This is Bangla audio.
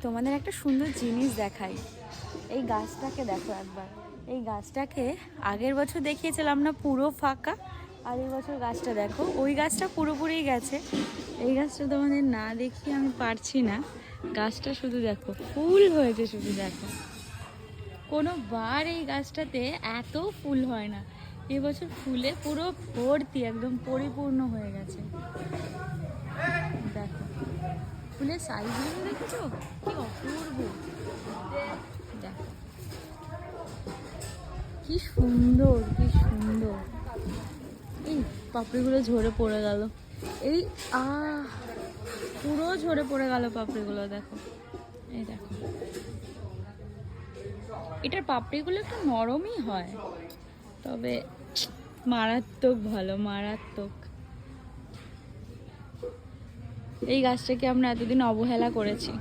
তোমাদের একটা সুন্দর জিনিস দেখাই। এই গাছটাকে দেখো একবার। এই গাছটাকে আগের বছর দেখিয়েছিলাম না পুরো ফাঁকা, আর এই বছর গাছটা দেখো, ওই গাছটা পুরোপুরি গেছে। এই গাছটা তোমাদের না দেখিয়ে আমি পারছি না। গাছটা শুধু দেখো, ফুল হয়েছে শুধু দেখো। কোনো বার এই গাছটাতে এত ফুল হয় না, এবছর ফুলে পুরো ভর্তি, একদম পরিপূর্ণ হয়ে গেছে। দেখো ফুলের সাইজগুলো দেখেছো কি অপূর্ব। দেখো কি সুন্দর, কি সুন্দর। এই পাপড়িগুলো ঝরে পড়ে গেল, এই পুরো ঝরে পড়ে গেল পাপড়িগুলো। দেখো এই দেখো, এটার পাপড়িগুলো একটু নরমই হয়, তবে মারাত্মক ভালো, মারাত্মক। এই গাছটাকে আমরা এতদিন অবহেলা করেছি।